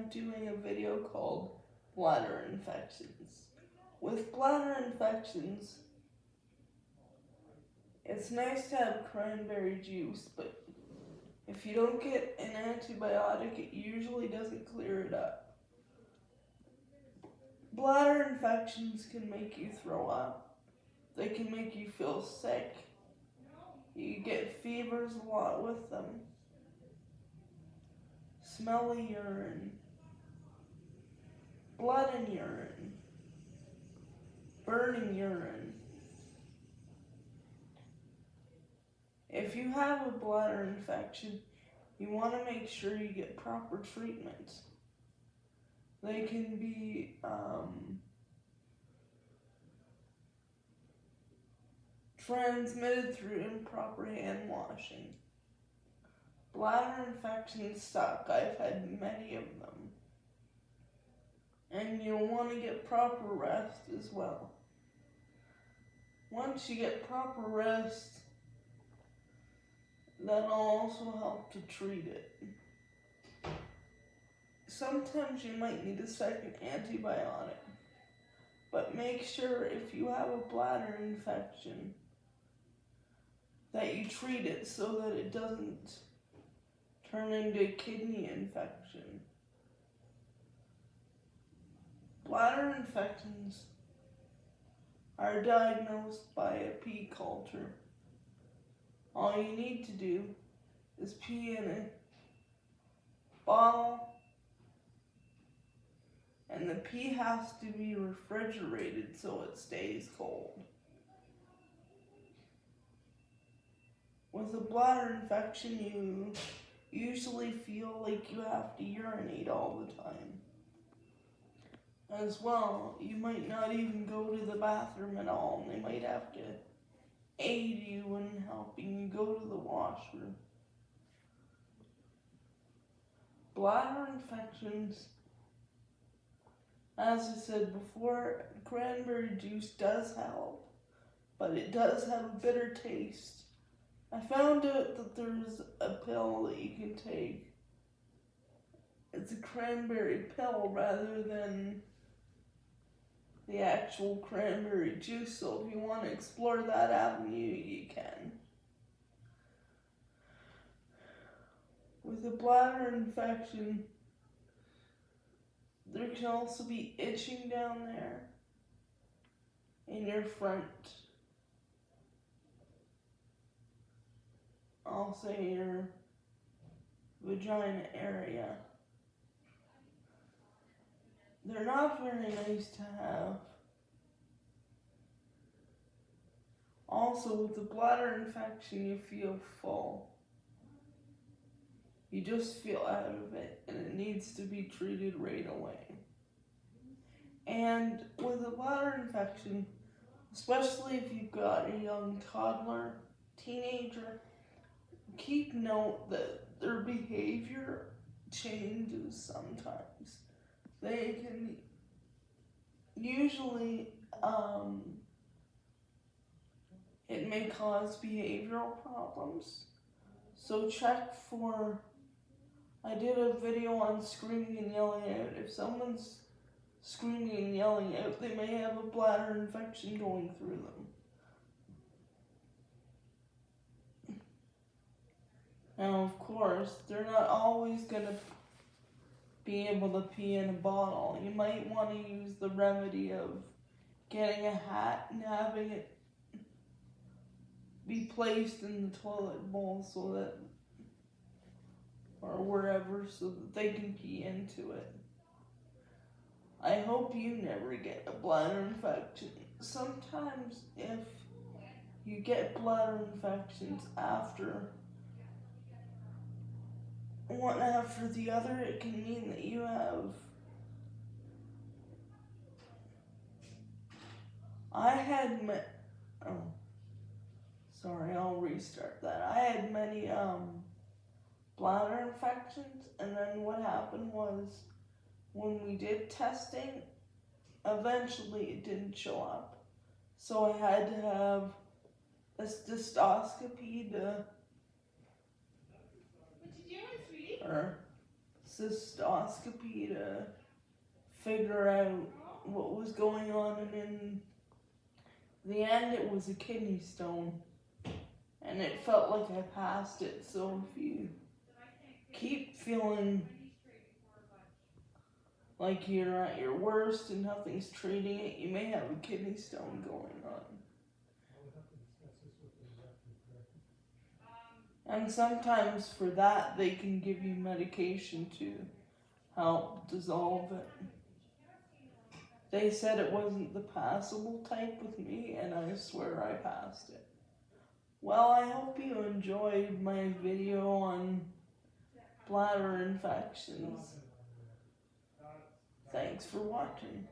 I'm doing a video called Bladder Infections. With bladder infections, it's nice to have cranberry juice, but if you don't get an antibiotic, it usually doesn't clear it up. Bladder infections can make you throw up. They can make you feel sick. You get fevers a lot with them. Smelly urine. Blood in urine. Burning urine. If you have a bladder infection, you want to make sure you get proper treatment. They can be transmitted through improper hand washing. Bladder infections suck. I've had many of them. And you'll want to get proper rest as well. Once you get proper rest, that'll also help to treat it. Sometimes you might need a second antibiotic, but make sure if you have a bladder infection that you treat it so that it doesn't turn into a kidney infection. Bladder infections are diagnosed by a pee culture. All you need to do is pee in a bottle, and the pee has to be refrigerated so it stays cold. With a bladder infection, you usually feel like you have to urinate all the time. As well, you might not even go to the bathroom at all, and they might have to aid you in helping you go to the washroom. Bladder infections, as I said before, cranberry juice does help, but it does have a bitter taste. I found out that there's a pill that you can take. It's a cranberry pill rather than the actual cranberry juice, so if you want to explore that avenue, you can. With a bladder infection, there can also be itching down there in your front, I'll say your vagina area. They're not very nice to have. Also, with the bladder infection, you feel full. You just feel out of it, and it needs to be treated right away. And with a bladder infection, especially if you've got a young toddler, teenager, keep note that their behavior changes sometimes. They can usually, it may cause behavioral problems. So check for, I did a video on screaming and yelling out. If someone's screaming and yelling out, they may have a bladder infection going through them. Now, of course, they're not always going to be able to pee in a bottle. You might want to use the remedy of getting a hat and having it be placed in the toilet bowl so that, or wherever, so that they can pee into it. I hope you never get a bladder infection. Sometimes if you get bladder infections after one after the other, it can mean that you have, I'll restart that. I had many bladder infections, and then what happened was when we did testing, eventually it didn't show up. So I had to have a cystoscopy to, or cystoscopy to figure out what was going on, and in the end it was a kidney stone, and it felt like I passed it. So if you keep feeling like you're at your worst and nothing's treating it, you may have a kidney stone going on. And sometimes for that they can give you medication to help dissolve it. They said it wasn't the passable type with me, and I swear I passed it. Well, I hope you enjoyed my video on bladder infections. Thanks for watching.